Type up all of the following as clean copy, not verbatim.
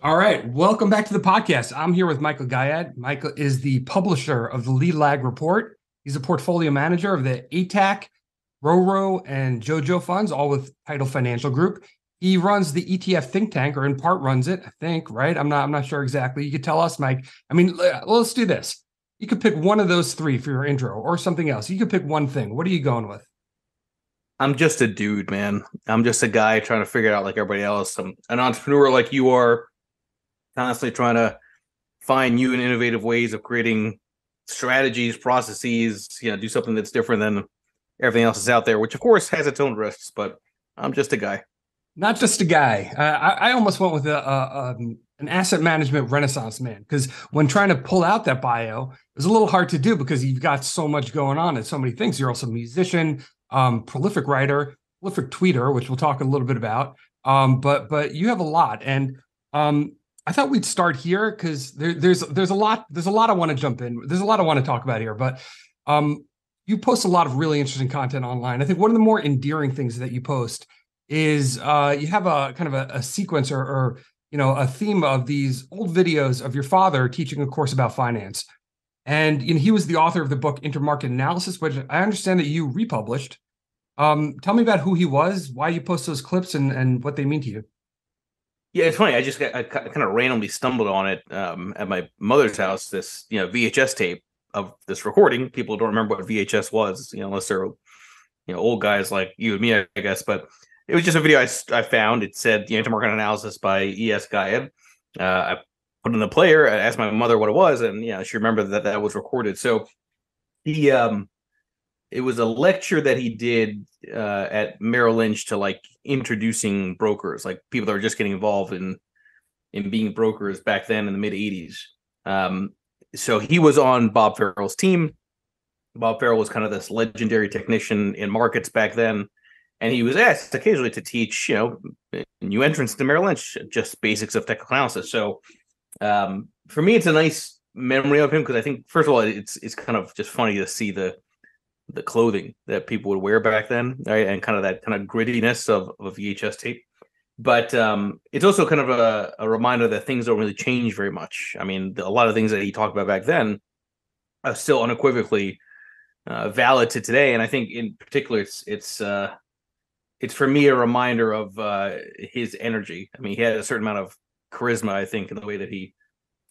All right, welcome back to the podcast. I'm here with Michael Gayed. Michael is the publisher of the Lead Lag Report. He's a portfolio manager of the ATAC, RoRo, and JoJo funds, all with Title Financial Group. He runs the ETF think tank, or in part runs it, I think, right? I'm not sure exactly. You could tell us, Mike. I mean, let's do this. You could pick one of those three for your intro or something else. You could pick one thing. What are you going with? I'm just a dude, man. I'm just a guy trying to figure it out like everybody else. I'm an entrepreneur like you are, constantly trying to find new and innovative ways of creating strategies, processes, do something that's different than everything else that's out there, which of course has its own risks, but I'm just a guy. Not just a guy. I almost went with an asset management renaissance man because when trying to pull out that bio, it was a little hard to do because you've got so much going on and so many things. You're also a musician, prolific writer, prolific tweeter, which we'll talk a little bit about. But you have a lot, and I thought we'd start here because there's a lot I want to jump in. There's a lot I want to talk about here, but you post a lot of really interesting content online. I think one of the more endearing things that you post is you have a kind of a sequence or a theme of these old videos of your father teaching a course about finance. And he was the author of the book Intermarket Analysis, which I understand that you republished. Tell me about who he was, why you post those clips, and what they mean to you. Yeah, it's funny. I kind of randomly stumbled on it at my mother's house. This VHS tape of this recording. People don't remember what VHS was, unless they're old guys like you and me, I guess. But it was just a video I found. It said Intermarket Analysis by E.S. Gayed. I put in the player. I asked my mother what it was, and she remembered that was recorded. So he it was a lecture that he did at Merrill Lynch to like introducing brokers, like people that were just getting involved in being brokers back then in the mid 80s. So he was on Bob Farrell's team. Bob Farrell was kind of this legendary technician in markets back then. And he was asked occasionally to teach, new entrants to Merrill Lynch, just basics of technical analysis. So for me, it's a nice memory of him because I think, first of all, it's kind of just funny to see the clothing that people would wear back then, right? And kind of that kind of grittiness of VHS tape. But it's also kind of a reminder that things don't really change very much. I mean, a lot of things that he talked about back then are still unequivocally valid to today. And I think in particular, it's for me a reminder of his energy. I mean, he had a certain amount of charisma, I think, in the way that he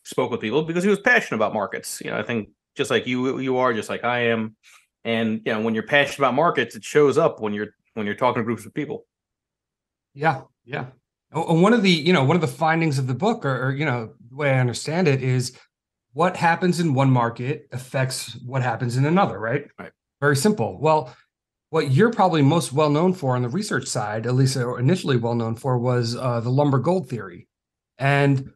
spoke with people because he was passionate about markets. I think just like you are, just like I am. And when you're passionate about markets, it shows up when you're talking to groups of people. Yeah, yeah. One of the findings of the book, or the way I understand it, is what happens in one market affects what happens in another, right? Right. Very simple. Well, what you're probably most well known for on the research side, at least initially well known for, was the lumber gold theory. And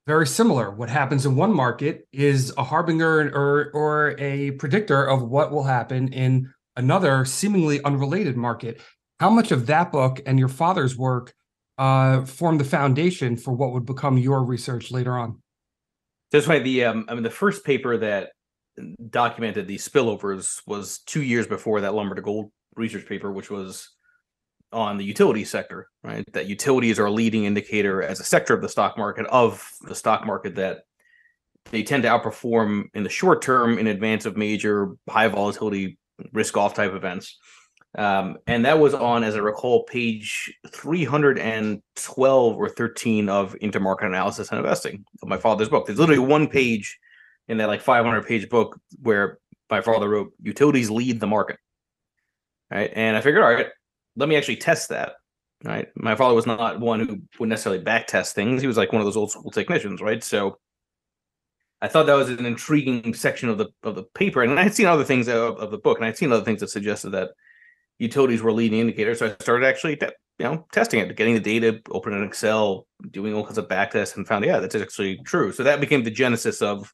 very similar. What happens in one market is a harbinger or a predictor of what will happen in another seemingly unrelated market. How much of that book and your father's work formed the foundation for what would become your research later on? That's why the first paper that documented these spillovers was 2 years before that lumber to gold research paper, which was on the utility sector, right? That utilities are a leading indicator as a sector of the stock market that they tend to outperform in the short term in advance of major high volatility risk off type events. And that was on, as I recall, page 312 or 13 of Intermarket Analysis and Investing of my father's book. There's literally one page in that like 500-page book where my father wrote, "Utilities lead the market." Right. And I figured, all right, let me actually test that. Right. My father was not one who would necessarily back test things. He was like one of those old school technicians. Right. So I thought that was an intriguing section of the paper. And I had seen other things of the book, and I'd seen other things that suggested that utilities were leading indicators. So I started actually, testing it, getting the data, opening an Excel, doing all kinds of back tests, and found, that's actually true. So that became the genesis of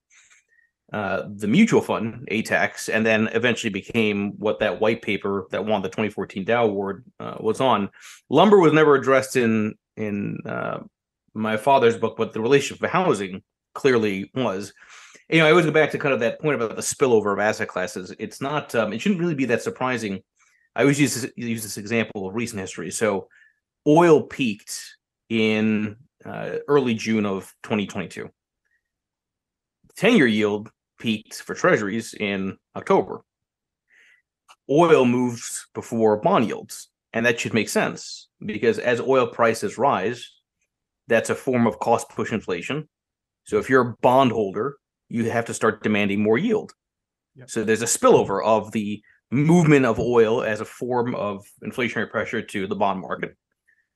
the mutual fund ATAX, and then eventually became what that white paper that won the 2014 Dow Award was on. Lumber was never addressed in my father's book, but the relationship of housing clearly was. I always go back to kind of that point about the spillover of asset classes. It's not, it shouldn't really be that surprising. I always use this example of recent history. So oil peaked in early June of 2022. 10-year yield peaked for treasuries in October. Oil moves before bond yields, and that should make sense because as oil prices rise, that's a form of cost push inflation. So if you're a bondholder, you have to start demanding more yield. Yep. So there's a spillover of the movement of oil as a form of inflationary pressure to the bond market.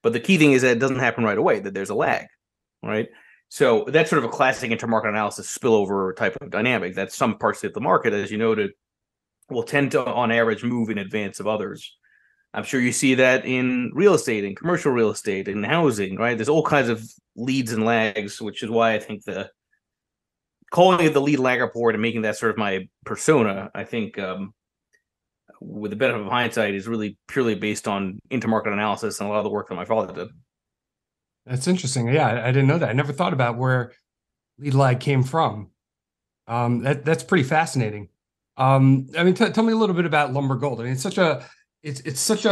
But the key thing is that it doesn't happen right away, that there's a lag, right? So that's sort of a classic intermarket analysis spillover type of dynamic that some parts of the market, as you noted, will tend to, on average, move in advance of others. I'm sure you see that in real estate, in commercial real estate, in housing, right? There's all kinds of leads and lags, which is why I think calling it the lead lag report and making that sort of my persona, I think with the benefit of hindsight, is really purely based on intermarket analysis and a lot of the work that my father did. That's interesting. Yeah, I didn't know that. I never thought about where lead lag came from. That's pretty fascinating. I mean, tell me a little bit about lumber gold. I mean, it's such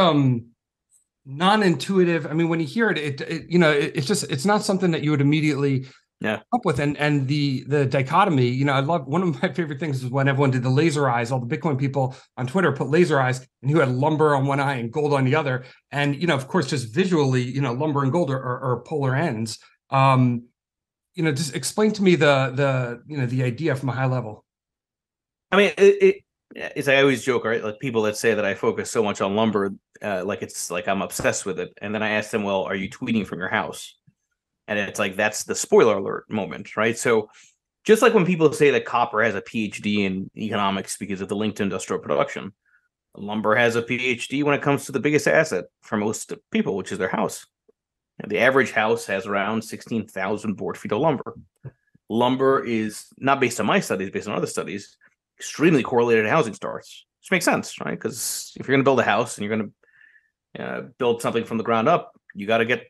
non-intuitive. I mean, when you hear it, it's not something that you would immediately up with. And the dichotomy, I love, one of my favorite things is when everyone did the laser eyes. All the Bitcoin people on Twitter put laser eyes, and you had lumber on one eye and gold on the other. And of course, just visually, lumber and gold are polar ends. Just explain to me the idea from a high level. I mean, it's I always joke, right? Like people that say that I focus so much on lumber, like it's like I'm obsessed with it. And then I ask them, well, are you tweeting from your house? And it's like, that's the spoiler alert moment, right? So just like when people say that copper has a PhD in economics because of the link to industrial production, lumber has a PhD when it comes to the biggest asset for most people, which is their house. And the average house has around 16,000 board feet of lumber. Lumber is not based on my studies, based on other studies, extremely correlated to housing starts, which makes sense, right? Because if you're going to build a house and you're going to build something from the ground up, you got to get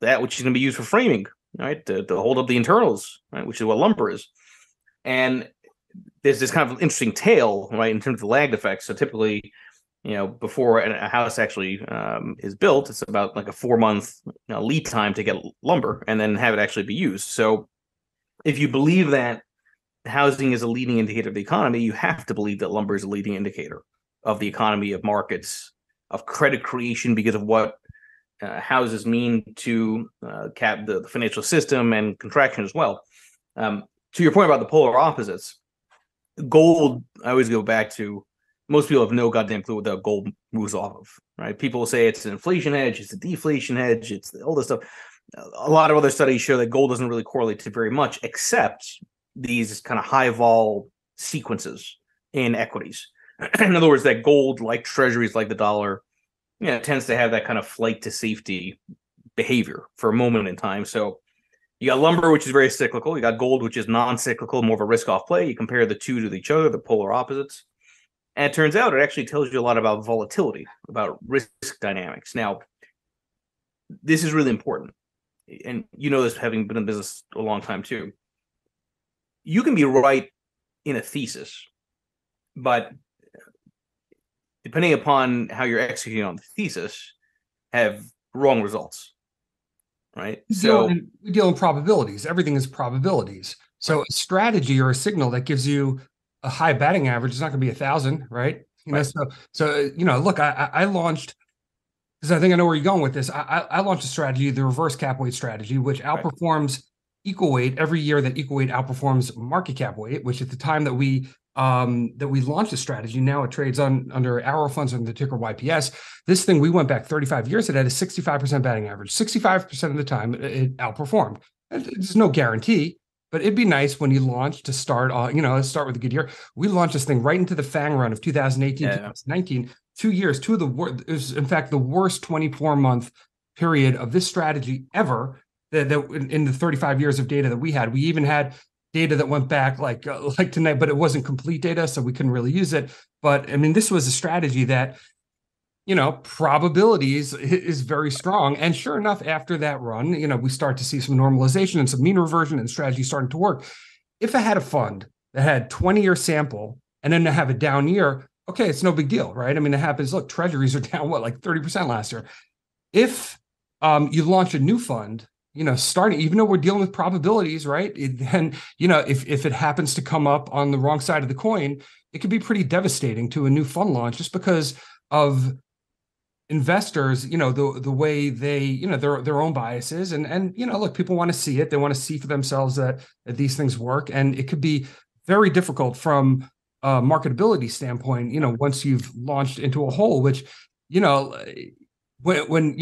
that which is going to be used for framing, right? To hold up the internals, right? Which is what lumber is. And there's this kind of interesting tail, right, in terms of the lagged effects. So typically, before a house actually is built, it's about like a 4-month lead time to get lumber and then have it actually be used. So if you believe that housing is a leading indicator of the economy, you have to believe that lumber is a leading indicator of the economy, of markets, of credit creation, because of what houses mean to the financial system and contraction as well. To your point about the polar opposites, gold, I always go back to, most people have no goddamn clue what the gold moves off of, right? People will say it's an inflation hedge, it's a deflation hedge, it's all this stuff. A lot of other studies show that gold doesn't really correlate to very much, except these kind of high vol sequences in equities. In other words, that gold, like treasuries, like the dollar, tends to have that kind of flight to safety behavior for a moment in time. So you got lumber, which is very cyclical. You got gold, which is non-cyclical, more of a risk-off play. You compare the two to each other, the polar opposites. And it turns out it actually tells you a lot about volatility, about risk dynamics. Now, this is really important. And this, having been in business a long time too. You can be right in a thesis, but depending upon how you're executing on the thesis, have wrong results, right? We deal in probabilities. Everything is probabilities. So a strategy or a signal that gives you a high batting average is not going to be 1,000, right? Look, I launched, because I think I know where you're going with this. I launched a strategy, the reverse cap weight strategy, which outperforms equal weight every year. That equal weight outperforms market cap weight, which at the time that we launched the strategy, now it trades under Arrow Funds under the ticker YPS. This thing, we went back 35 years, it had a 65% batting average. 65% of the time it outperformed. There's no guarantee, but it'd be nice when you launch to start with a good year. We launched this thing right into the FANG run of 2018, 2019, 2 years, it was in fact the worst 24-month period of this strategy ever. That in the 35 years of data that we had. We even had data that went back like tonight, but it wasn't complete data, so we couldn't really use it. But I mean, this was a strategy that, probabilities is very strong. And sure enough, after that run, we start to see some normalization and some mean reversion and strategy starting to work. If I had a fund that had 20-year sample and then to have a down year, okay, it's no big deal, right? I mean, it happens. Look, treasuries are down, like 30% last year. If you launch a new fund starting, even though we're dealing with probabilities, right? Then, if it happens to come up on the wrong side of the coin, it could be pretty devastating to a new fund launch just because of investors, the way they, their own biases, and look, people want to see it. They want to see for themselves that these things work, and it could be very difficult from a marketability standpoint, once you've launched into a hole, which, when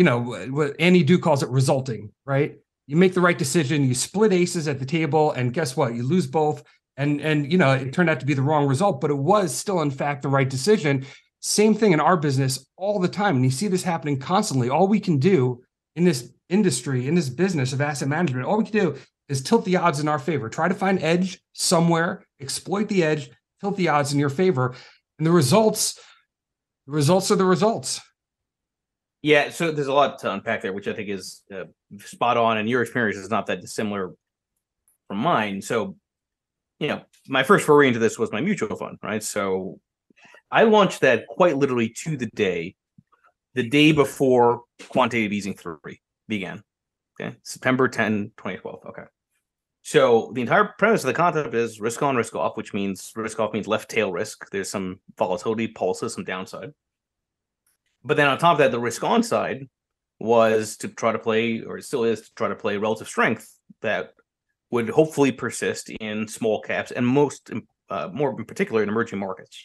what Annie Du calls it resulting, right? You make the right decision, you split aces at the table, and guess what? You lose both. And it turned out to be the wrong result, but it was still, in fact, the right decision. Same thing in our business all the time. And you see this happening constantly. All we can do in this industry, in this business of asset management, all we can do is tilt the odds in our favor. Try to find edge somewhere, exploit the edge, tilt the odds in your favor. And the results are the results. Yeah, so there's a lot to unpack there, which I think is spot on. And your experience is not that dissimilar from mine. So, my first foray into this was my mutual fund, right? So I launched that quite literally to the day before quantitative easing 3 began. Okay, September 10, 2012. Okay. So the entire premise of the concept is risk on, risk off, which means risk off means left tail risk. There's some volatility, pulses, some downside. But then on top of that, the risk on side was to try to play, or it still is to try to play relative strength that would hopefully persist in small caps and more in particular in emerging markets.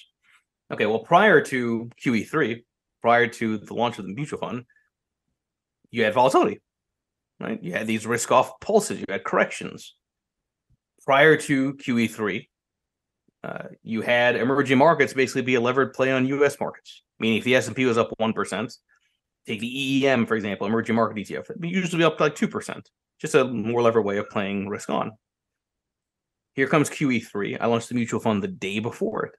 Okay, well, prior to QE3, prior to the launch of the mutual fund, you had volatility, right? You had these risk-off pulses, you had corrections. Prior to QE3, you had emerging markets basically be a levered play on U.S. markets, meaning if the S&P was up 1%, take the EEM, for example, emerging market ETF, it'd usually be up like 2%, just a more levered way of playing risk on. Here comes QE3. I launched the mutual fund the day before it.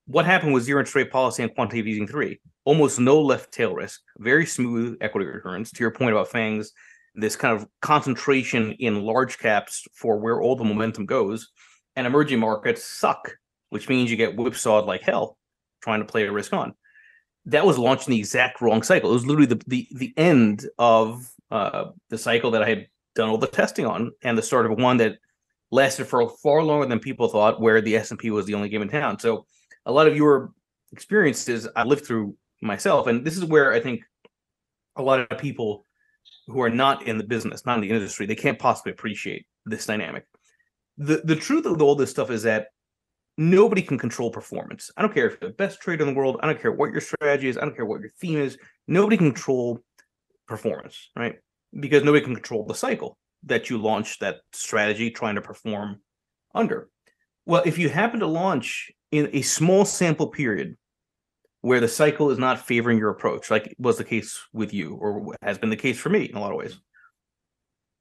What happened with zero interest rate policy and quantitative easing 3? Almost no left tail risk, very smooth equity returns. To your point about FANGs, this kind of concentration in large caps for where all the momentum goes, and emerging markets suck, which means you get whipsawed like hell trying to play a risk on. That was launched in the exact wrong cycle. It was literally the end of the cycle that I had done all the testing on, and the start of one that lasted for far longer than people thought, where the S&P was the only game in town. So a lot of your experiences I lived through myself, and this is where I think a lot of people who are not in the business, not in the industry, they can't possibly appreciate this dynamic. The truth of all this stuff is that nobody can control performance. I don't care if you're the best trader in the world. I don't care what your strategy is. I don't care what your theme is. Nobody can control performance, right? Because nobody can control the cycle that you launch that strategy trying to perform under. Well, if you happen to launch in a small sample period where the cycle is not favoring your approach, like was the case with you, or has been the case for me in a lot of ways,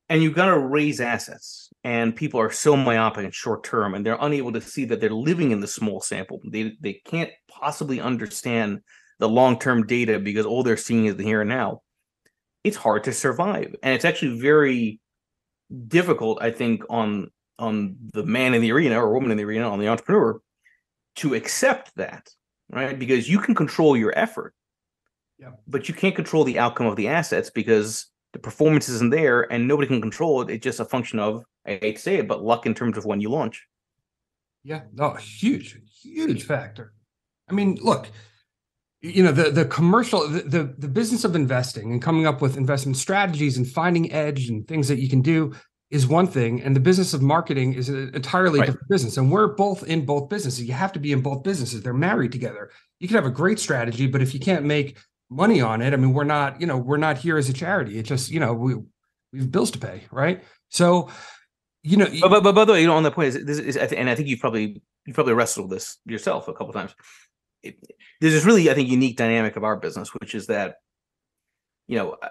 and you've got to raise assets, and people are so myopic and short term, and they're unable to see that they're living in the small sample. They can't possibly understand the long-term data because all they're seeing is the here and now. It's hard to survive, and it's actually very difficult, I think, on the man in the arena or woman in the arena, on the entrepreneur, to accept that, right? Because you can control your effort, but you can't control the outcome of the assets because the performance isn't there and nobody can control it. It's just a function of, I hate to say it, but luck in terms of when you launch. Yeah, no, huge factor. I mean, look, the commercial, the business of investing and coming up with investment strategies and finding edge and things that you can do is one thing, and the business of marketing is an entirely different business. And we're both in both businesses. You have to be in both businesses. They're married together. You can have a great strategy, but if you can't make money on it, I mean, we're not here as a charity. It's just, we have bills to pay, right? So, but by the way, on the point is, and I think you've probably wrestled with this yourself a couple of times. There's this really, I think, unique dynamic of our business, which is that,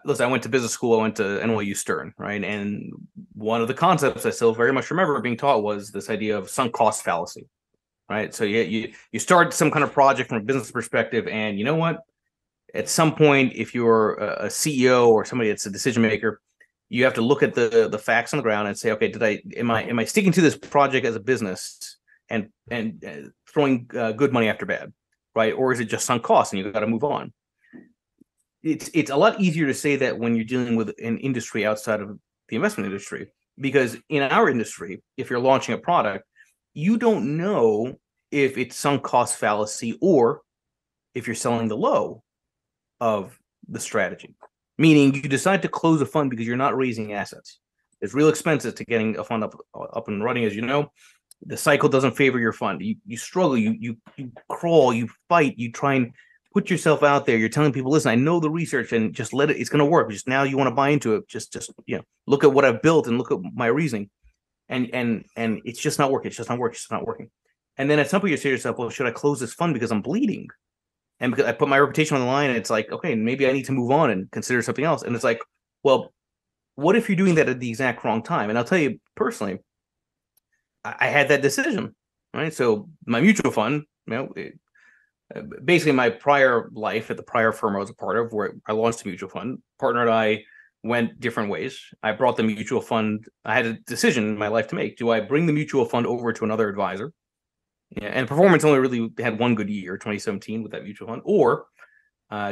listen, I went to business school, I went to NYU Stern, right? And one of the concepts I still very much remember being taught was this idea of sunk cost fallacy, right? So you start some kind of project from a business perspective, and you know what? At some point, if you're a CEO or somebody that's a decision maker, you have to look at the facts on the ground and say, okay, am I sticking to this project as a business and throwing good money after bad, right? Or is it just sunk costs and you've got to move on? it's a lot easier to say that when you're dealing with an industry outside of the investment industry, because in our industry, if you're launching a product, you don't know if it's sunk cost fallacy or if you're selling the low of the strategy. Meaning you decide to close a fund because you're not raising assets. There's real expenses to getting a fund up and running, as you know. The cycle doesn't favor your fund. You struggle, you crawl, you fight, you try and put yourself out there. You're telling people, listen, I know the research and just let it, it's going to work. Just now you want to buy into it. Just, look at what I've built and look at my reasoning. And it's just not working. It's just not working. It's just not working. And then at some point you say to yourself, well, should I close this fund because I'm bleeding? And because I put my reputation on the line, and it's like, okay, maybe I need to move on and consider something else. And it's like, well, what if you're doing that at the exact wrong time? And I'll tell you personally, I had that decision, right? So my mutual fund, basically my prior life at the prior firm I was a part of, where I launched a mutual fund, partner and I went different ways. I brought the mutual fund. I had a decision in my life to make. Do I bring the mutual fund over to another advisor? Yeah, and performance only really had one good year, 2017, with that mutual fund, or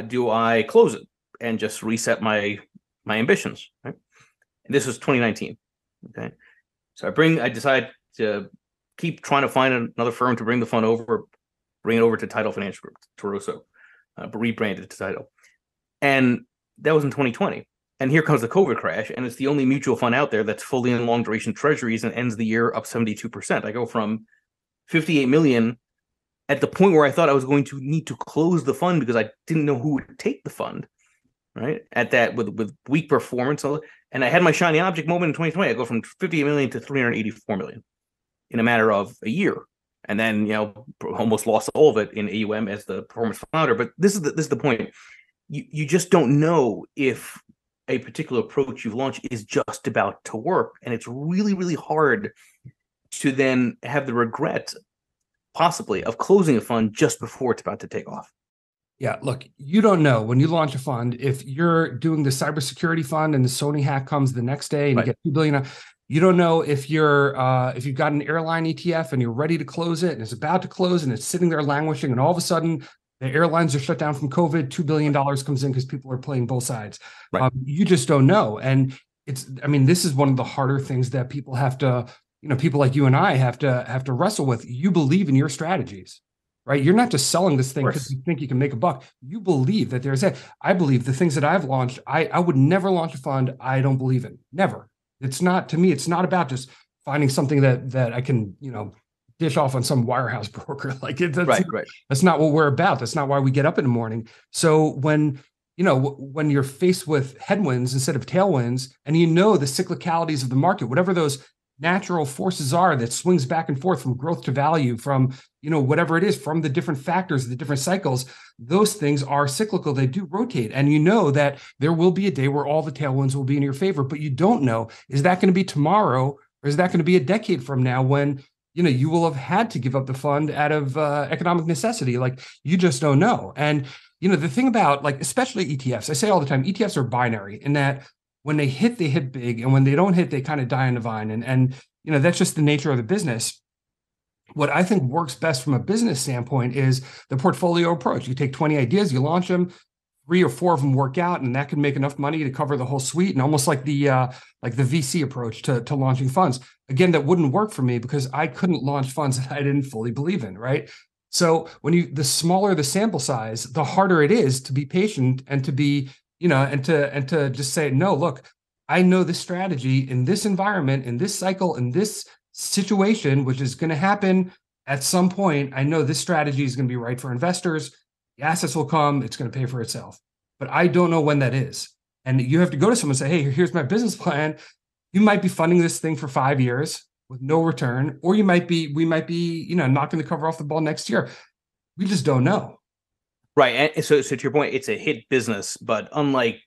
do I close it and just reset my ambitions? Right? And this was 2019. Okay, so I decide to keep trying to find another firm to bring the fund over, bring it over to Tidal Financial Group, Toroso, rebranded to Tidal, and that was in 2020. And here comes the COVID crash, and it's the only mutual fund out there that's fully in long duration treasuries and ends the year up 72%. I go from 58 million at the point where I thought I was going to need to close the fund because I didn't know who would take the fund, right? At that with weak performance. And I had my shiny object moment in 2020. I go from 58 million to 384 million in a matter of a year. And then, almost lost all of it in AUM as the performance founder. But this is the point. You just don't know if a particular approach you've launched is just about to work. And it's really, really hard to then have the regret, possibly, of closing a fund just before it's about to take off. Yeah, look, you don't know when you launch a fund, if you're doing the cybersecurity fund and the Sony hack comes the next day and you get $2 billion. You don't know if you've got an airline ETF and you're ready to close it and it's about to close and it's sitting there languishing, and all of a sudden the airlines are shut down from COVID. $2 billion comes in because people are playing both sides. Right. You just don't know. And this is one of the harder things that people have to, people like you and I have to wrestle with. You believe in your strategies, right? You're not just selling this thing because you think you can make a buck. You believe that I believe the things that I've launched, I would never launch a fund I don't believe in. Never. It's not, to me, it's not about just finding something that I can, dish off on some wirehouse broker. That's not what we're about. That's not why we get up in the morning. So when you're faced with headwinds instead of tailwinds, and the cyclicalities of the market, whatever those natural forces are that swings back and forth from growth to value, from whatever it is, from the different factors, the different cycles, those things are cyclical. They do rotate, and that there will be a day where all the tailwinds will be in your favor, but you don't know, is that going to be tomorrow, or is that going to be a decade from now when you will have had to give up the fund out of economic necessity? Like, you just don't know. And the thing about, especially ETFs, I say all the time, ETFs are binary in that when they hit big, and when they don't hit, they kind of die on the vine. And that's just the nature of the business. What I think works best from a business standpoint is the portfolio approach. You take 20 ideas, you launch them, 3 or 4 of them work out, and that can make enough money to cover the whole suite. And almost like the VC approach to launching funds. Again, that wouldn't work for me because I couldn't launch funds that I didn't fully believe in, right? So the smaller the sample size, the harder it is to be patient and to be, and to just say, no, look, I know this strategy in this environment, in this cycle, in this situation, which is going to happen at some point. I know this strategy is going to be right for investors. The assets will come, it's going to pay for itself. But I don't know when that is. And you have to go to someone and say, hey, here's my business plan. You might be funding this thing for 5 years with no return, or we might be, knocking the cover off the ball next year. We just don't know. Right. And so to your point, it's a hit business, but unlike,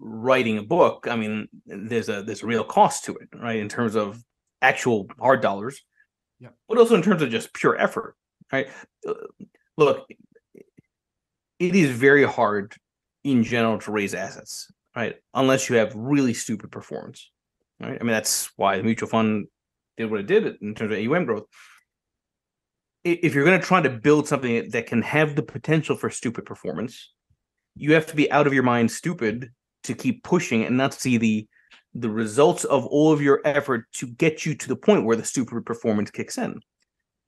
writing a book, I mean, there's a real cost to it, right? In terms of actual hard dollars, but also in terms of just pure effort, right? Look, it is very hard in general to raise assets, right? Unless you have really stupid performance, right? I mean, that's why the mutual fund did what it did in terms of AUM growth. If you're going to try to build something that can have the potential for stupid performance, you have to be out of your mind stupid to keep pushing and not see the results of all of your effort to get you to the point where the stupid performance kicks in.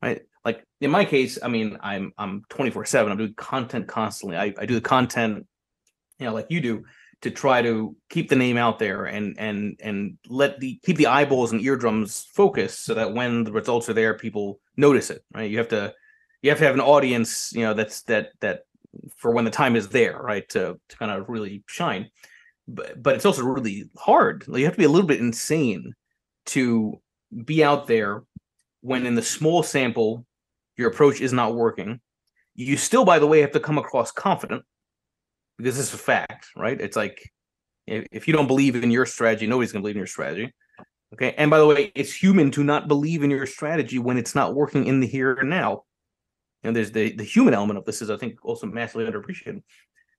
Right? Like in my case, I mean, I'm 24/7. I'm doing content constantly. I do the content, like you do, to try to keep the name out there and keep the eyeballs and eardrums focused so that when the results are there, people notice it. Right? You have to have an audience, that's that for when the time is there, right? To kind of really shine. But it's also really hard. Like, you have to be a little bit insane to be out there when in the small sample your approach is not working. You still, by the way, have to come across confident, because this is a fact, right? It's like, if you don't believe in your strategy, nobody's going to believe in your strategy. Okay. And by the way, it's human to not believe in your strategy when it's not working in the here and now. And there's the human element of this is, I think, also massively underappreciated.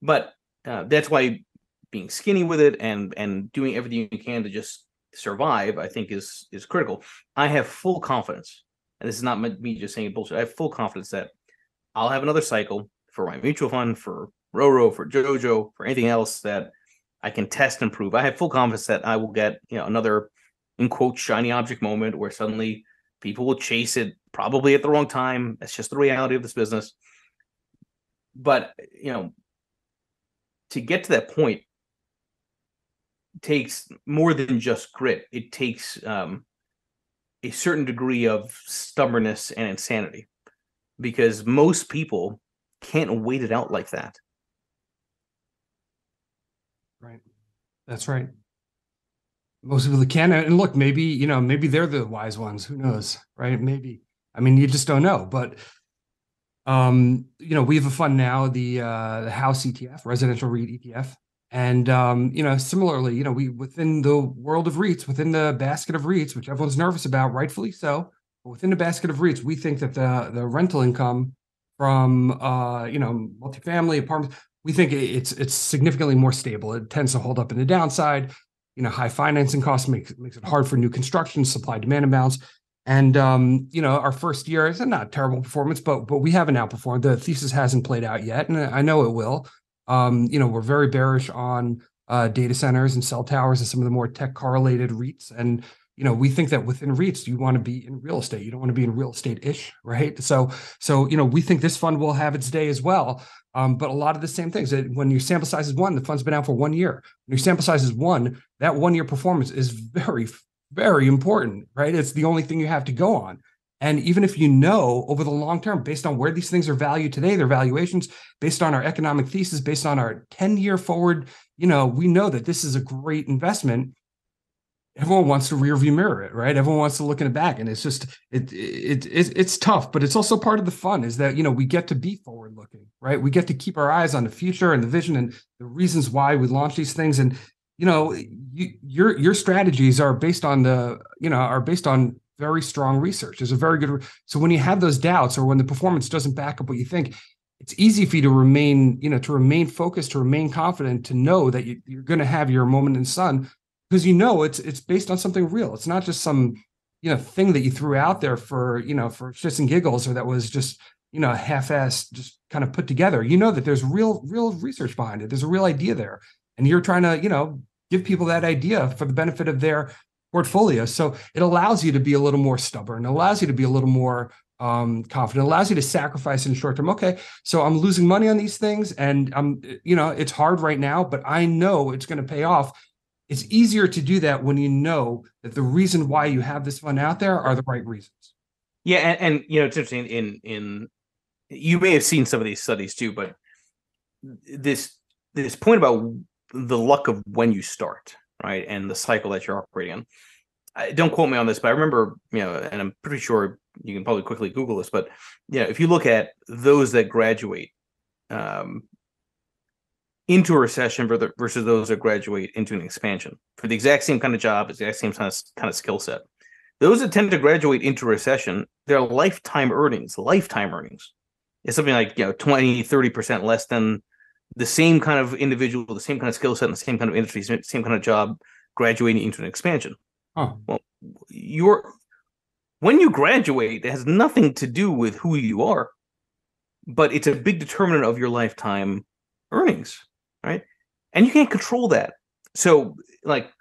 But that's why being skinny with it and doing everything you can to just survive, I think, is critical. I have full confidence, and this is not me just saying bullshit. I have full confidence that I'll have another cycle for my mutual fund, for Roro, for Jojo, for anything else that I can test and prove. I have full confidence that I will get, another, in quote, shiny object moment where suddenly people will chase it, probably at the wrong time. That's just the reality of this business. But, to get to that point takes more than just grit. It takes a certain degree of stubbornness and insanity, because most people can't wait it out like that. Right. That's right. Most people can. And look, maybe they're the wise ones. Who knows? Right. Maybe. I mean, you just don't know. But, we have a fund now, the House ETF, residential REIT ETF. And, similarly, we, within the world of REITs, within the basket of REITs, which everyone's nervous about, rightfully so, but within the basket of REITs, we think that the rental income from, multifamily apartments, we think it's significantly more stable. It tends to hold up in the downside. High financing costs makes it hard for new construction, supply demand imbalance. And, our first year is not terrible performance, but we haven't outperformed. The thesis hasn't played out yet, and I know it will. We're very bearish on data centers and cell towers and some of the more tech correlated REITs. And, we think that within REITs, you want to be in real estate. You don't want to be in real estate-ish, right? So, we think this fund will have its day as well. But a lot of the same things. When your sample size is 1, the fund's been out for 1 year. When your sample size is 1, that 1 year performance is very, very important, right? It's the only thing you have to go on. And even if over the long term, based on where these things are valued today, their valuations, based on our economic thesis, based on our 10-year forward, we know that this is a great investment. Everyone wants to rear view mirror it, right? Everyone wants to look in the back, and it's just it's tough, but it's also part of the fun is that we get to be forward looking, right? We get to keep our eyes on the future and the vision and the reasons why we launch these things, and your strategies are based on very strong research. There's a very good. So when you have those doubts or when the performance doesn't back up what you think, it's easy for you to remain focused, to remain confident, to know that you're going to have your moment in the sun, because it's based on something real. It's not just some thing that you threw out there for shits and giggles, or that was just half-assed, just kind of put together. That there's real research behind it. There's a real idea there, and you're trying to give people that idea for the benefit of their portfolio. So it allows you to be a little more stubborn. It allows you to be a little more confident. It allows you to sacrifice in the short term. Okay, so I'm losing money on these things, and it's hard right now, but I know it's going to pay off. It's easier to do that when you know that the reason why you have this fund out there are the right reasons. Yeah, and it's interesting. In you may have seen some of these studies too, but this point about the luck of when you start, right, and the cycle that you're operating in. Don't quote me on this, but I remember, and I'm pretty sure you can probably quickly Google this, but if you look at those that graduate into a recession versus those that graduate into an expansion for the exact same kind of job, the exact same kind of skill set, those that tend to graduate into recession, their lifetime earnings is something like 20-30% less than the same kind of individual, the same kind of skill set, and the same kind of industry, same kind of job graduating into an expansion. Huh. Well, when you graduate, it has nothing to do with who you are, but it's a big determinant of your lifetime earnings. right? And you can't control that. So, like,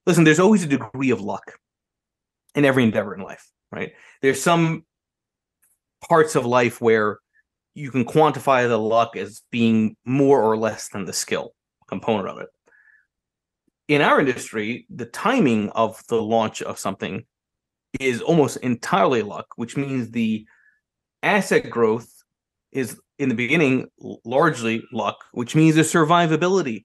listen, there's always a degree of luck in every endeavor in life, right? There's some parts of life where you can quantify the luck as being more or less than the skill component of it. In our industry, the timing of the launch of something is almost entirely luck, which means the asset growth is in the beginning largely luck, which means the survivability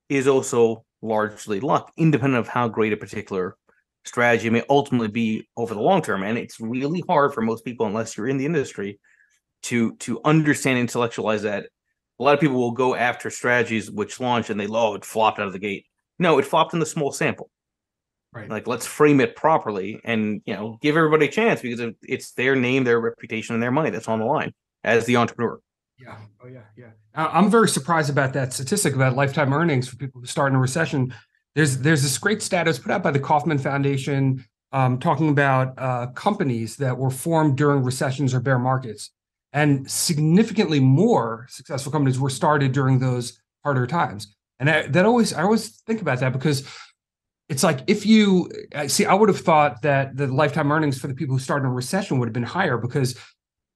is also largely luck, independent of how great a particular strategy may ultimately be over the long term. And it's really hard for most people, unless you're in the industry, to understand, intellectualize that. A lot of people will go after strategies which launch and it flopped out of the gate. No, it flopped in the small sample. Right. Like, let's frame it properly and, give everybody a chance, because it's their name, their reputation, and their money that's on the line as the entrepreneur. Yeah. Oh, yeah. Yeah. I'm very surprised about that statistic about lifetime earnings for people who start in a recession. There's this great stat put out by the Kauffman Foundation talking about companies that were formed during recessions or bear markets, and significantly more successful companies were started during those harder times. And I always think about that, because it's like, I would have thought that the lifetime earnings for the people who started in a recession would have been higher, because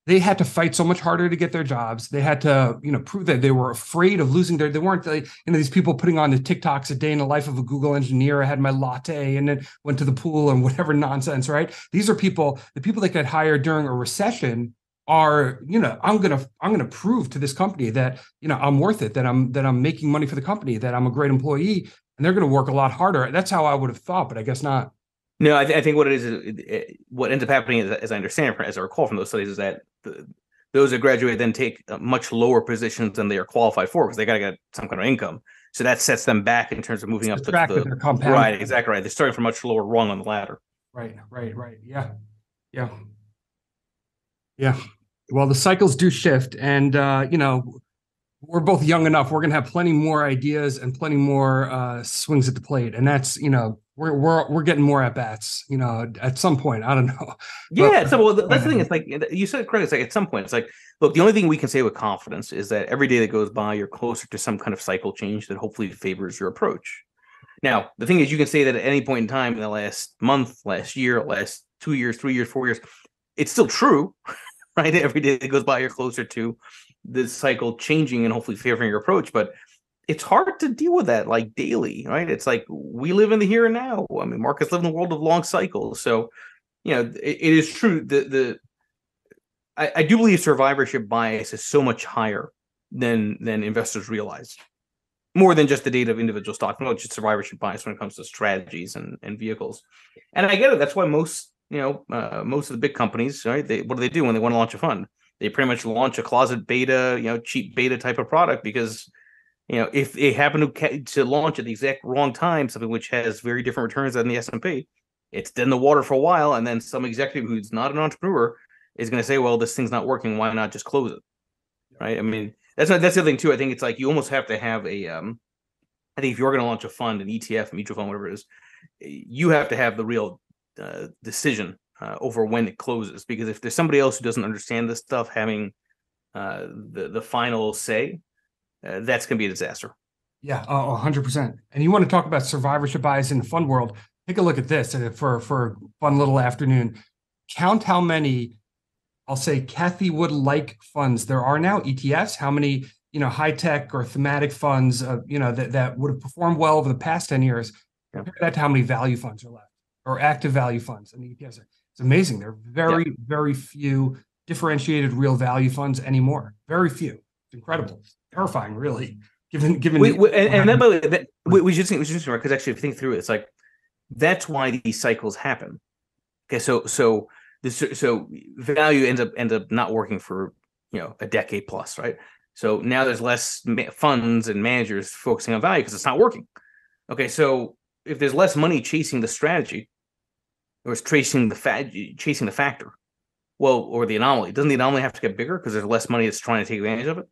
they had to fight so much harder to get their jobs. They had to, prove that they were afraid of losing they weren't, these people putting on the TikToks a day in the life of a Google engineer. I had my latte and then went to the pool and whatever nonsense, right? These are the people that get hired during a recession are, I'm gonna prove to this company that, I'm worth it, that I'm making money for the company, that I'm a great employee, and they're going to work a lot harder. That's how I would have thought, but I guess not. No, I think what it is, what ends up happening, as I understand, as I recall from those studies, is that those that graduate then take much lower positions than they are qualified for, because they got to get some kind of income. So that sets them back in terms of moving up the right. Exactly right. They're starting from much lower rung on the ladder. Right. Yeah. Well, the cycles do shift, and we're both young enough. We're gonna have plenty more ideas and plenty more swings at the plate, and that's we're getting more at bats. At some point, I don't know. Yeah. That's the thing. It's like you said, correctly. It's like at some point, it's like, look, the only thing we can say with confidence is that every day that goes by, you're closer to some kind of cycle change that hopefully favors your approach. Now, the thing is, you can say that at any point in time in the last month, last year, last 2 years, 3 years, 4 years, it's still true, right? Every day that goes by, you're closer to this cycle changing and hopefully favoring your approach. But it's hard to deal with that like daily, right? It's like we live in the here and now. I mean, markets live in the world of long cycles. So, it is true. I do believe survivorship bias is so much higher than investors realize. More than just the data of individual stocks, not just survivorship bias when it comes to strategies and vehicles. And I get it. That's why most of the big companies, right? What do they do when they want to launch a fund? They pretty much launch a closet beta, cheap beta type of product, because if they happen to launch at the exact wrong time, something which has very different returns than the S&P, it's dead in the water for a while, and then some executive who's not an entrepreneur is going to say, "Well, this thing's not working. Why not just close it?" Right? I mean, that's the other thing too. I think it's like you almost have to have a. I think if you're going to launch a fund, an ETF, mutual fund, whatever it is, you have to have the real decision over when it closes, because if there's somebody else who doesn't understand this stuff having the final say, that's going to be a disaster. Yeah, 100%. And you want to talk about survivorship bias in the fund world? Take a look at this for a fun little afternoon. Count how many, I'll say, Cathie Wood-like funds there are now, ETFs. How many, high tech or thematic funds, that would have performed well over the past 10 years. Yeah. Compare that to how many value funds are left, or active value funds in the ETFs. It's amazing. There are very few differentiated real value funds anymore. Very few. It's incredible. It's terrifying, really. Given and then, by the way, we should think, because actually, if you think through it, it's like that's why these cycles happen. Okay, so value ends up not working for a decade plus, right? So now there's less funds and managers focusing on value because it's not working. Okay, so if there's less money chasing the strategy, or it's chasing the factor, well, or the anomaly, doesn't the anomaly have to get bigger because there's less money that's trying to take advantage of it?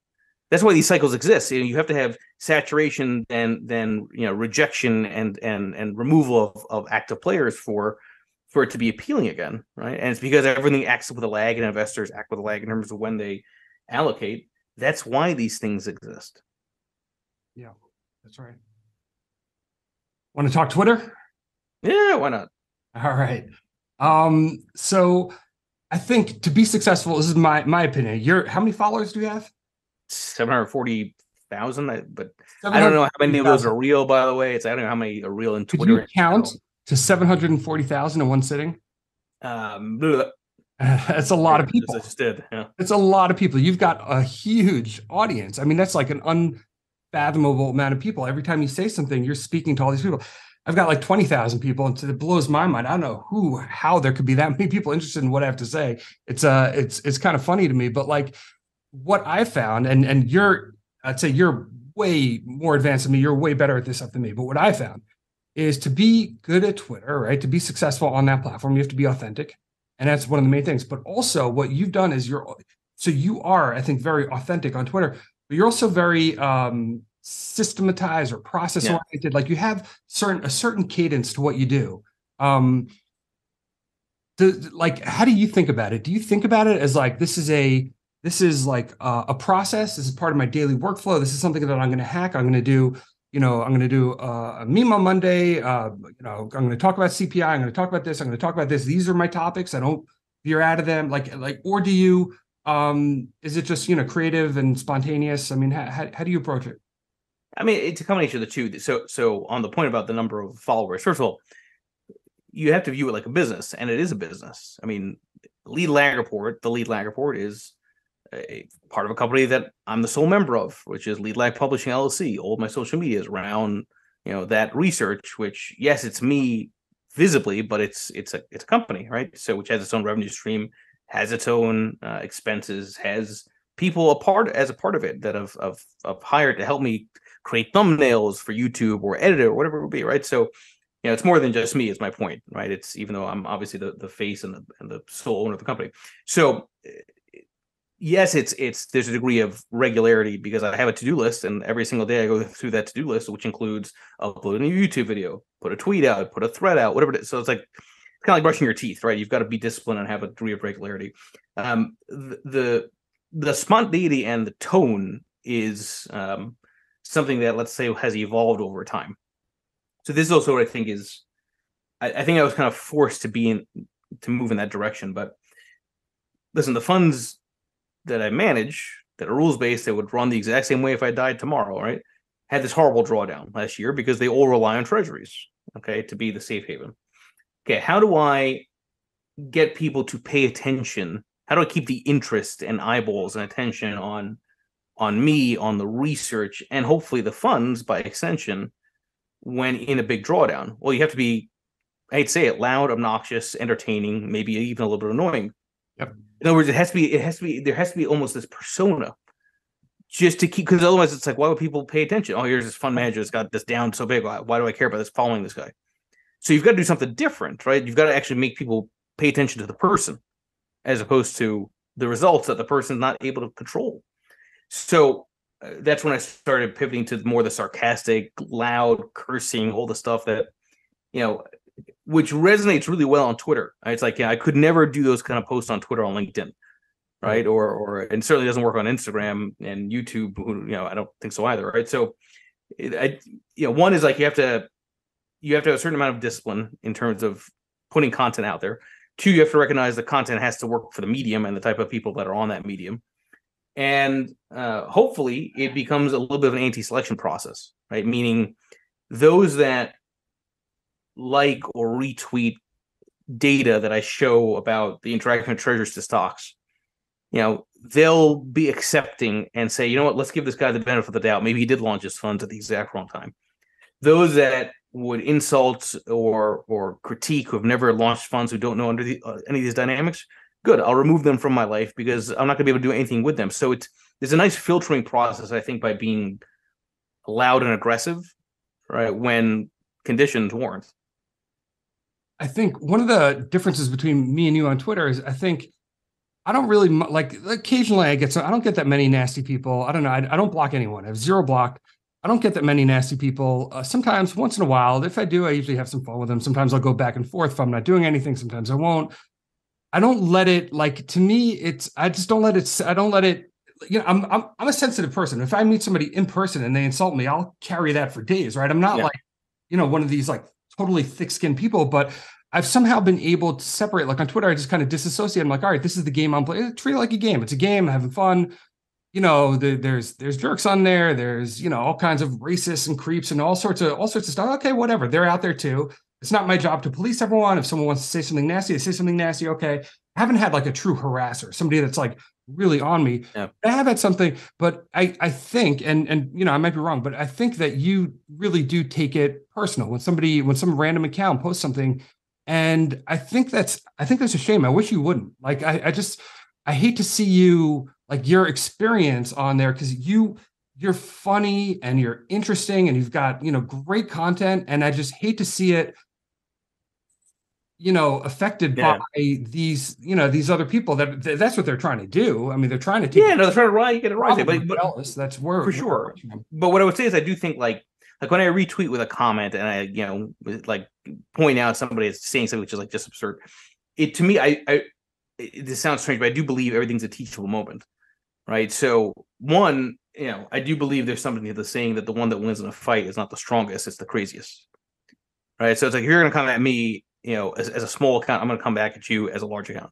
That's why these cycles exist. You have to have saturation and then rejection and removal of active players for it to be appealing again, right? And it's because everything acts with a lag, and investors act with a lag in terms of when they allocate. That's why these things exist. Yeah, that's right. Want to talk Twitter? Yeah, why not? All right. So I think to be successful, this is my opinion. How many followers do you have? 740,000, but I don't know how many of those 740,000. are real, by the way. I don't know how many are real in Could you Twitter in count general. to 740,000 in one sitting? Bleh, That's a lot of I people. just did. Yeah. It's a lot of people. You've got a huge audience. I mean, that's like an unfathomable amount of people. Every time you say something, you're speaking to all these people. I've got like 20,000 people, and it blows my mind. I don't know how there could be that many people interested in what I have to say. It's kind of funny to me, but like what I found, and I'd say you're way more advanced than me. You're way better at this stuff than me. But what I found is to be good at Twitter, right? To be successful on that platform, you have to be authentic. And that's one of the main things. But also what you've done is you are, I think, very authentic on Twitter, but you're also very systematized or process oriented. Like you have a certain cadence to what you do. How do you think about it? Do you think about it as like this is like a process? This is part of my daily workflow. This is something that I'm going to hack. I'm going to do. I'm going to do a meme on Monday. I'm going to talk about CPI. I'm going to talk about this. I'm going to talk about this. These are my topics. I don't veer out of them. Or do you? Is it just creative and spontaneous? I mean, how do you approach it? I mean, it's a combination of the two. So on the point about the number of followers, first of all, you have to view it like a business, and it is a business. I mean, the Lead Lag Report is a part of a company that I'm the sole member of, which is Lead Lag Publishing LLC. All of my social media is around, that research. Which, yes, it's me visibly, but it's a company, right? So which has its own revenue stream, has its own expenses, has people as a part of it that have hired to help me create thumbnails for YouTube or edit it or whatever it would be, right? So it's more than just me. Is my point, right? It's even though I'm obviously the face and the sole owner of the company. So yes, there's a degree of regularity because I have a to-do list, and every single day I go through that to-do list, which includes uploading a YouTube video, put a tweet out, put a thread out, whatever it is. So it's like kind of like brushing your teeth, right? You've got to be disciplined and have a degree of regularity. The spontaneity and the tone is something that, let's say, has evolved over time. So this is also what I think is, I think I was kind of forced to move in that direction. But listen, the funds that I manage that are rules-based, that would run the exact same way if I died tomorrow, right? Had this horrible drawdown last year because they all rely on treasuries, okay, to be the safe haven. Okay, how do I get people to pay attention? How do I keep the interest and eyeballs and attention on me, on the research, and hopefully the funds by extension when in a big drawdown? Well, you have to be, I hate to say it, loud, obnoxious, entertaining, maybe even a little bit annoying. Yep. In other words, there has to be almost this persona just to keep, because otherwise it's like, why would people pay attention? Oh, here's this fund manager that's got this down so big. Why do I care about this, following this guy? So you've got to do something different, right? You've got to actually make people pay attention to the person as opposed to the results that the person's not able to control. So that's when I started pivoting to more the sarcastic, loud, cursing, all the stuff that, which resonates really well on Twitter. It's like, I could never do those kind of posts on Twitter, on LinkedIn, right? Or and certainly doesn't work on Instagram and YouTube. I don't think so either, right? So, one is like you have to have a certain amount of discipline in terms of putting content out there. Two, you have to recognize the content has to work for the medium and the type of people that are on that medium. And hopefully it becomes a little bit of an anti-selection process, right? Meaning those that like or retweet data that I show about the interaction of treasuries to stocks, they'll be accepting and say, you know what, let's give this guy the benefit of the doubt. Maybe he did launch his funds at the exact wrong time. Those that would insult or critique who have never launched funds, who don't know under any of these dynamics, good, I'll remove them from my life because I'm not going to be able to do anything with them. So there's a nice filtering process, I think, by being loud and aggressive, right, when conditions warrant. I think one of the differences between me and you on Twitter is I think I don't really like, occasionally I don't get that many nasty people. I don't know. I don't block anyone. I have zero block. I don't get that many nasty people. Sometimes, once in a while, if I do, I usually have some fun with them. Sometimes I'll go back and forth if I'm not doing anything. Sometimes I won't. I don't let it, to me, I just don't let it, I'm a sensitive person. If I meet somebody in person and they insult me, I'll carry that for days, right? I'm not Yeah. like, one of these like totally thick-skinned people, but I've somehow been able to separate. Like on Twitter, I just kind of disassociate. I'm like, all right, this is the game I'm playing. Treat it like a game. It's a game, I'm having fun. There's jerks on there. There's all kinds of racists and creeps and all sorts of stuff. Okay, whatever. They're out there too. It's not my job to police everyone. If someone wants to say something nasty, they say something nasty. Okay. I haven't had like a true harasser, somebody that's like really on me. Yeah. I have had something, but I think, and I might be wrong, but I think that you really do take it personal when some random account posts something. And I think that's a shame. I wish you wouldn't. Like I hate to see you like your experience on there, because you're funny and you're interesting and you've got great content, and I just hate to see it affected by these other people that's what they're trying to do. I mean, they're trying to take they're trying to get it right. But jealous. That's where for sure. But what I would say is I do think like when I retweet with a comment and I like point out somebody is saying something which is like just absurd. It to me, this sounds strange, but I do believe everything's a teachable moment, right? So one, I do believe there's something to the saying that the one that wins in a fight is not the strongest, it's the craziest, right? So it's like, you're going to come at me, as a small account, I'm going to come back at you as a large account.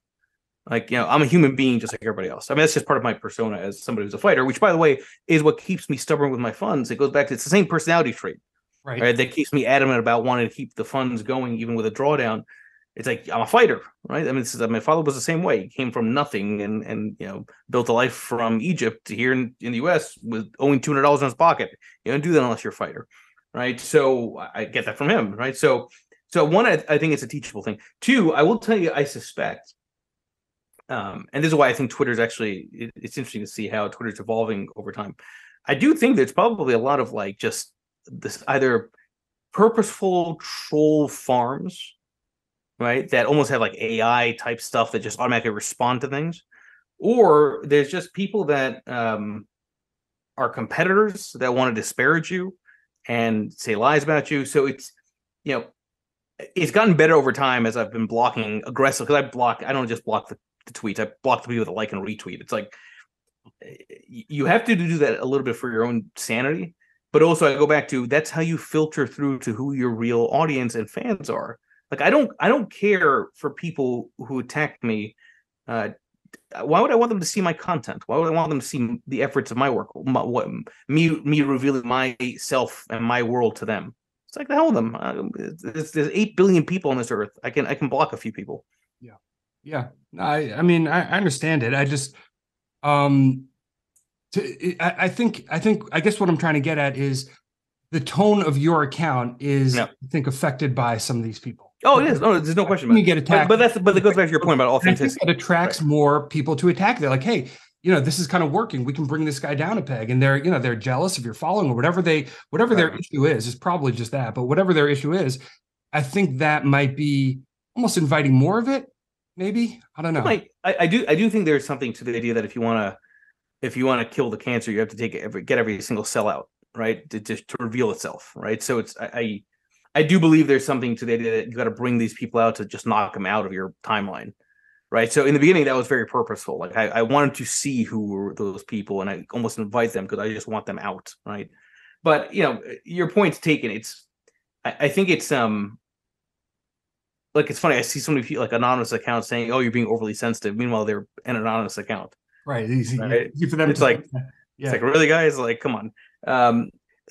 Like, I'm a human being just like everybody else. I mean, that's just part of my persona as somebody who's a fighter, which, by the way, is what keeps me stubborn with my funds. It goes back to, it's the same personality trait, right? That keeps me adamant about wanting to keep the funds going, even with a drawdown. It's like, I'm a fighter, right? I mean, my father was the same way. He came from nothing and built a life from Egypt to here in the U.S. with owing $200 in his pocket. You don't do that unless you're a fighter, right? So I get that from him, right? So one, I think it's a teachable thing. Two, I will tell you, I suspect, and this is why I think Twitter's actually, it's interesting to see how Twitter's evolving over time. I do think there's probably a lot of like just this either purposeful troll farms, right, that almost have like AI type stuff that just automatically respond to things, or there's just people that are competitors that want to disparage you and say lies about you. So it's it's gotten better over time as I've been blocking aggressively, because I don't just block the tweets, I block the people that like and retweet. It's like you have to do that a little bit for your own sanity, but also I go back to, that's how you filter through to who your real audience and fans are. Like, I don't care for people who attack me. Why would I want them to see my content? Why would I want them to see the efforts of my work? Me revealing myself and my world to them? It's like, the hell with them. There's 8 billion people on this earth. I can block a few people. Yeah. I mean, I understand it. I just, I guess what I'm trying to get at is the tone of your account is, I think, affected by some of these people. Oh, it is. No, there's no question about it. You get attacked, but it goes back to your point about authenticity. I think it attracts more people to attack. They're like, hey, this is kind of working. We can bring this guy down a peg, and they're jealous of your following or whatever their issue is probably just that. But whatever their issue is, I think that might be almost inviting more of it. Maybe, I don't know. I do think there's something to the idea that if you want to kill the cancer, you have to get every single cell out, right, to reveal itself, right? So it's I do believe there's something to the idea that you got to bring these people out to just knock them out of your timeline, right? So in the beginning, that was very purposeful. Like I wanted to see who were those people, and I almost invite them because I just want them out, right? But your point's taken. I think it's like, it's funny. I see so many people, like anonymous accounts, saying, "Oh, you're being overly sensitive." Meanwhile, they're an anonymous account. Right. Easy for them. It's like, really, guys? Like, come on.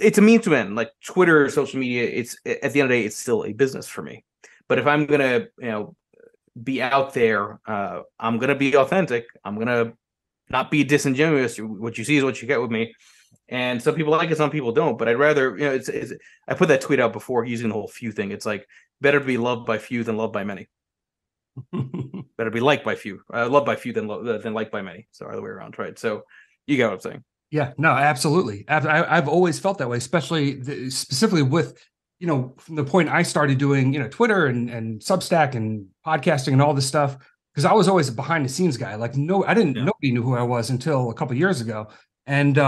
It's a means to end. Like Twitter, social media. It's, at the end of the day, it's still a business for me. But if I'm gonna, be out there, I'm gonna be authentic. I'm gonna not be disingenuous. What you see is what you get with me. And some people like it, some people don't. But I'd rather, I put that tweet out before using the whole few thing. It's like, better be loved by few than loved by many. Better be liked by few, loved by few than liked by many. So other way around, right? So you get what I'm saying. Yeah, no, absolutely. I've always felt that way, especially specifically with, from the point I started doing, Twitter and Substack and podcasting and all this stuff, because I was always a behind the scenes guy. Like, nobody knew who I was until a couple of years ago. And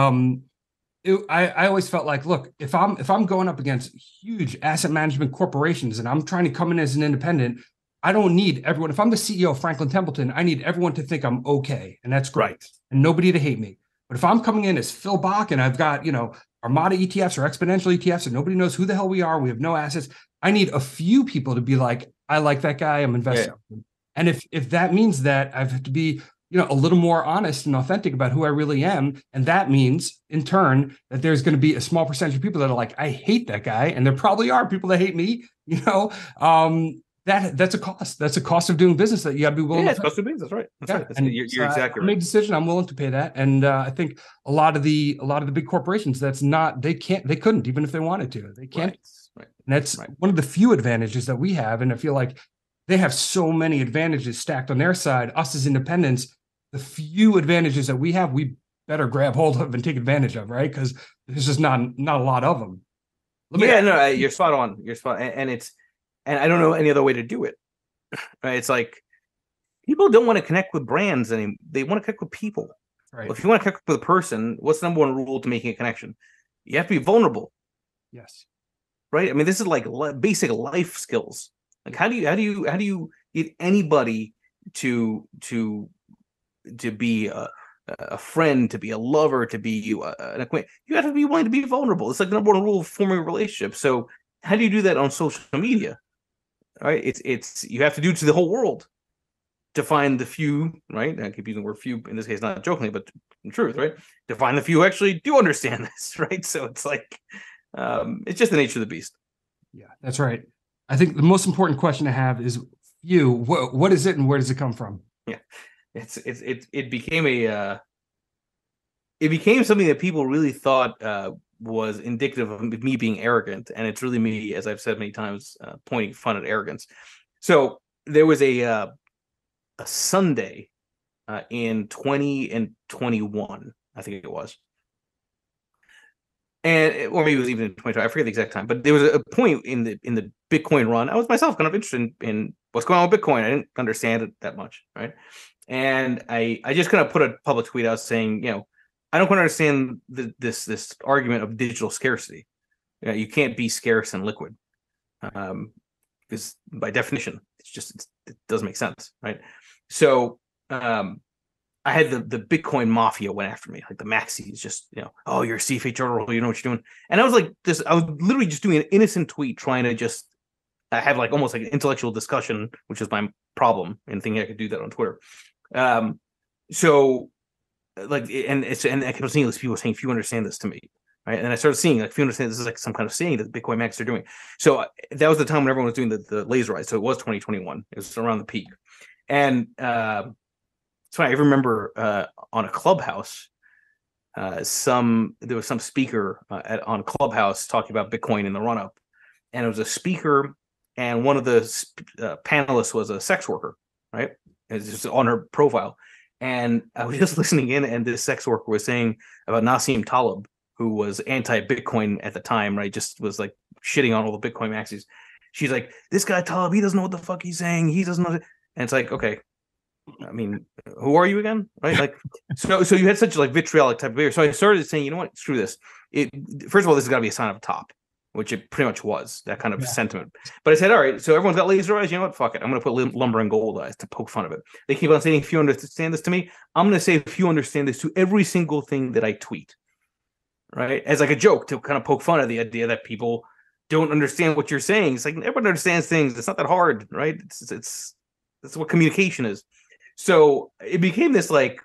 I always felt like, look, if I'm going up against huge asset management corporations and I'm trying to come in as an independent, I don't need everyone. If I'm the CEO of Franklin Templeton, I need everyone to think I'm okay, and that's great, and nobody to hate me. But if I'm coming in as Phil Bach and I've got, Armada ETFs or exponential ETFs and nobody knows who the hell we are, we have no assets. I need a few people to be like, I like that guy, I'm investing. Yeah. And if that means that I have to be, a little more honest and authentic about who I really am, and that means in turn that there's going to be a small percentage of people that are like, I hate that guy, and there probably are people that hate me, that's a cost. That's a cost of doing business that you got to be willing. Yeah, it's cost of business. That's right. That's right. And you're exactly right. I made a decision. I'm willing to pay that, and I think a lot of the big corporations, they couldn't, even if they wanted to. They can't. Right. And that's one of the few advantages that we have, and I feel like they have so many advantages stacked on their side. Us as independents, the few advantages that we have, we better grab hold of and take advantage of, right? Because there's just not a lot of them. You're spot on. You're spot on. And I don't know any other way to do it. Right? It's like people don't want to connect with brands anymore. They want to connect with people. Right. Well, if you want to connect with a person, what's the number one rule to making a connection? You have to be vulnerable. Yes. Right. I mean, this is like basic life skills. Like, how do you get anybody to be a friend, to be a lover, to be an acquaintance? You have to be willing to be vulnerable. It's like the number one rule of forming a relationship. So how do you do that on social media? Right? It's you have to do it to the whole world to find the few, right? I keep using the word few in this case, not jokingly, but in truth, right? To find the few who actually do understand this, right? So it's like it's just the nature of the beast. Yeah, that's right. I think the most important question to have is few. What is it, and where does it come from? Yeah, it became something that people really thought was indicative of me being arrogant, and it's really me, as I've said many times, pointing fun at arrogance. So there was a Sunday in 20 and 21, I think it was, or maybe it was even in 2020. I forget the exact time, but there was a point in the Bitcoin run. I was myself kind of interested in what's going on with Bitcoin. I didn't understand it that much, right? And I just kind of put a public tweet out saying, I don't quite understand this argument of digital scarcity. You can't be scarce and liquid, because by definition, it doesn't make sense, right? So I had the Bitcoin mafia went after me, like the maxis, just oh, you're a CFA charter, you know what you're doing, and I was like, I was literally just doing an innocent tweet, trying to just have like almost like an intellectual discussion, which is my problem, and thinking I could do that on Twitter. So. Like, and I kept seeing these people saying, "If you understand this," to me, right? And I started seeing, like, if you understand, this is like some kind of saying that Bitcoin Max are doing. So that was the time when everyone was doing the laser eyes. So it was 2021. It was around the peak, and so I remember on a Clubhouse, there was some speaker on Clubhouse talking about Bitcoin in the run up, and it was a speaker, and one of the panelists was a sex worker, right? It's just on her profile. And I was just listening in, and this sex worker was saying about Nassim Taleb, who was anti-Bitcoin at the time, right? Just was like shitting on all the Bitcoin maxis. She's like, this guy Taleb, he doesn't know what the fuck he's saying. He doesn't know. And it's like, okay, I mean, who are you again? Right? Like, so you had such like vitriolic type of behavior. So I started saying, you know what? Screw this. First of all, this has got to be a sign of a top, which it pretty much was, that kind of sentiment. But I said, all right, so everyone's got laser eyes. You know what? Fuck it. I'm going to put lumber and gold eyes to poke fun of it. They keep on saying, if you understand this to me, I'm going to say, if you understand this to every single thing that I tweet, right? As like a joke to kind of poke fun of the idea that people don't understand what you're saying. It's like, everyone understands things. It's not that hard, right? That's what communication is. So it became this like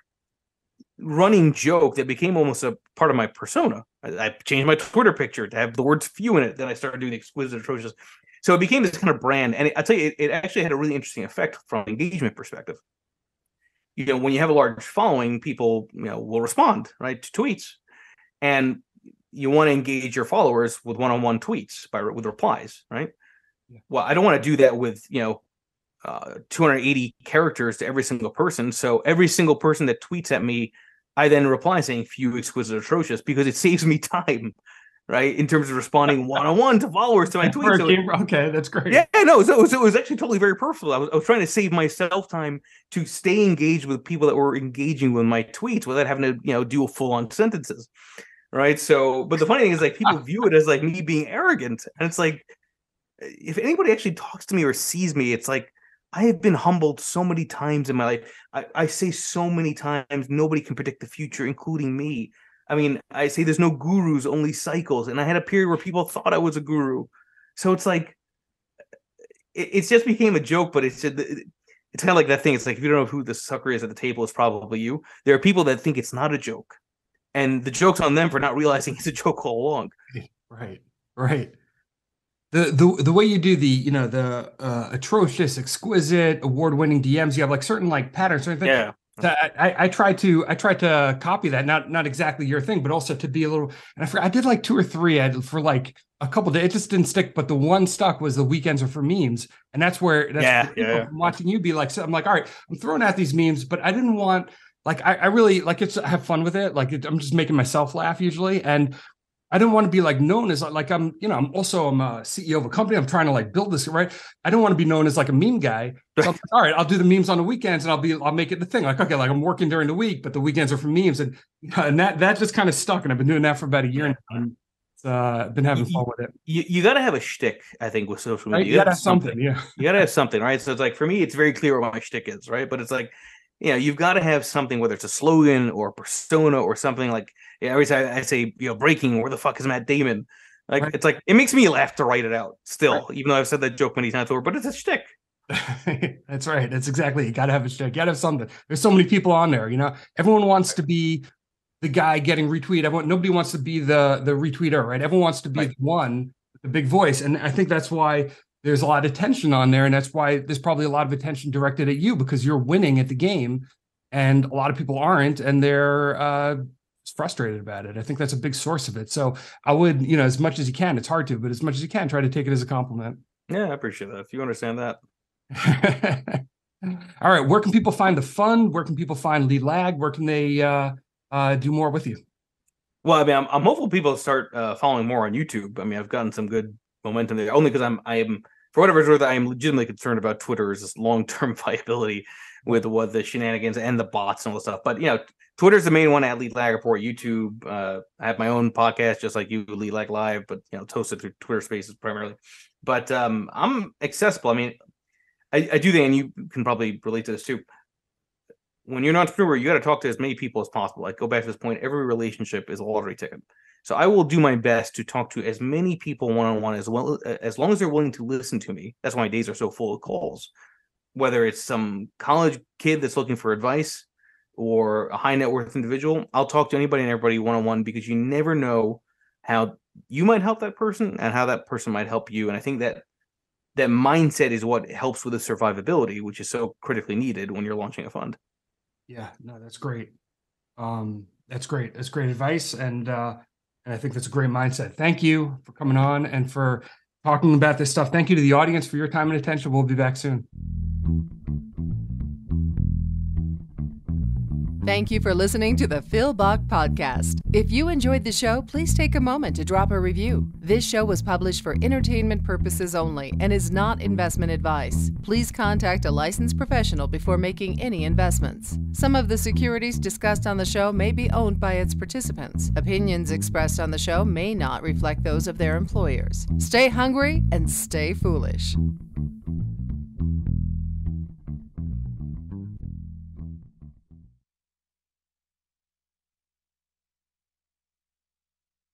running joke that became almost a part of my persona. I changed my Twitter picture to have the words few in it. Then I started doing the exquisite atrocious. So it became this kind of brand. And I tell you, it actually had a really interesting effect from an engagement perspective. When you have a large following, people, will respond, right, to tweets. And you want to engage your followers with one-on-one tweets with replies, right? Yeah. Well, I don't want to do that with, 280 characters to every single person. So every single person that tweets at me, I then reply saying few, exquisite, atrocious, because it saves me time, right? In terms of responding one-on-one to followers to my tweets. So okay, that's great. Yeah, no, so it was actually totally very purposeful. I was trying to save myself time to stay engaged with people that were engaging with my tweets without having to, do full-on sentences, right? So, but the funny thing is, like, people view it as like me being arrogant, and it's like, if anybody actually talks to me or sees me, it's like, I have been humbled so many times in my life. I say so many times, nobody can predict the future, including me. I mean, I say there's no gurus, only cycles. And I had a period where people thought I was a guru. So it's like, it's just became a joke, but it's kind of like that thing. It's like, if you don't know who the sucker is at the table, it's probably you. There are people that think it's not a joke. And the joke's on them for not realizing it's a joke all along. Right. The way you do the atrocious, exquisite, award-winning DMs, you have like certain like patterns. Yeah. So I tried to copy that, not exactly your thing, but also to be a little. And I forgot, I did like 2 or 3 for like a couple days. It just didn't stick, but the one stuck was the weekends are for memes, and that's where watching you be like. So I'm like, all right, I'm throwing out these memes, but I didn't want like I really like it's have fun with it. Like I'm just making myself laugh usually, and I didn't want to be like known as like I'm a CEO of a company. I'm trying to like build this, right? I don't want to be known as like a meme guy. So I'm like, all right, I'll do the memes on the weekends and I'll make it the thing. Like, okay, like I'm working during the week, but the weekends are for memes. And that just kind of stuck. And I've been doing that for about a year now. And been having fun with it. You got to have a shtick, I think, with social media. Right? You got to have something. Yeah. You got to have something, right? So it's like, for me, it's very clear what my shtick is, right? But it's like, you've got to have something, whether it's a slogan or a persona or something like, every time I say, breaking, where the fuck is Matt Damon? Like, right. It's like, it makes me laugh to write it out still, even though I've said that joke many times over, but it's a shtick. That's right. That's exactly. You got to have a shtick. You got to have something. There's so many people on there, everyone wants to be the guy getting retweeted. Nobody wants to be the retweeter, right? Everyone wants to be the one with the big voice. And I think that's why there's a lot of tension on there. And that's why there's probably a lot of attention directed at you, because you're winning at the game and a lot of people aren't, and they're frustrated about it. I think that's a big source of it. So I would, as much as you can, it's hard to, but as much as you can, try to take it as a compliment. Yeah, I appreciate that. If you understand that. All right. Where can people find the fund? Where can people find Lead Lag? Where can they do more with you? Well, I mean, I'm hopeful people start following more on YouTube. I mean, I've gotten some good momentum there, only because I am for whatever it's worth, I am legitimately concerned about Twitter's long-term viability with what the shenanigans and the bots and all the stuff. But Twitter's the main one at Lead Lag Report. YouTube, I have my own podcast, just like you, Lead Lag Live, but hosted through Twitter Spaces primarily. But I'm accessible. I mean, I do think, and you can probably relate to this too. When you're an entrepreneur, you got to talk to as many people as possible. Like, go back to this point, every relationship is a lottery ticket. So I will do my best to talk to as many people one-on-one as well, as long as they're willing to listen to me. That's why my days are so full of calls. Whether it's some college kid that's looking for advice or a high net worth individual, I'll talk to anybody and everybody one-on-one, because you never know how you might help that person and how that person might help you. And I think that mindset is what helps with the survivability, which is so critically needed when you're launching a fund. Yeah, no, that's great. That's great. That's great advice. And I think that's a great mindset. Thank you for coming on and for talking about this stuff. Thank you to the audience for your time and attention. We'll be back soon. Thank you for listening to the Phil Bach Podcast. If you enjoyed the show, please take a moment to drop a review. This show was published for entertainment purposes only and is not investment advice. Please contact a licensed professional before making any investments. Some of the securities discussed on the show may be owned by its participants. Opinions expressed on the show may not reflect those of their employers. Stay hungry and stay foolish.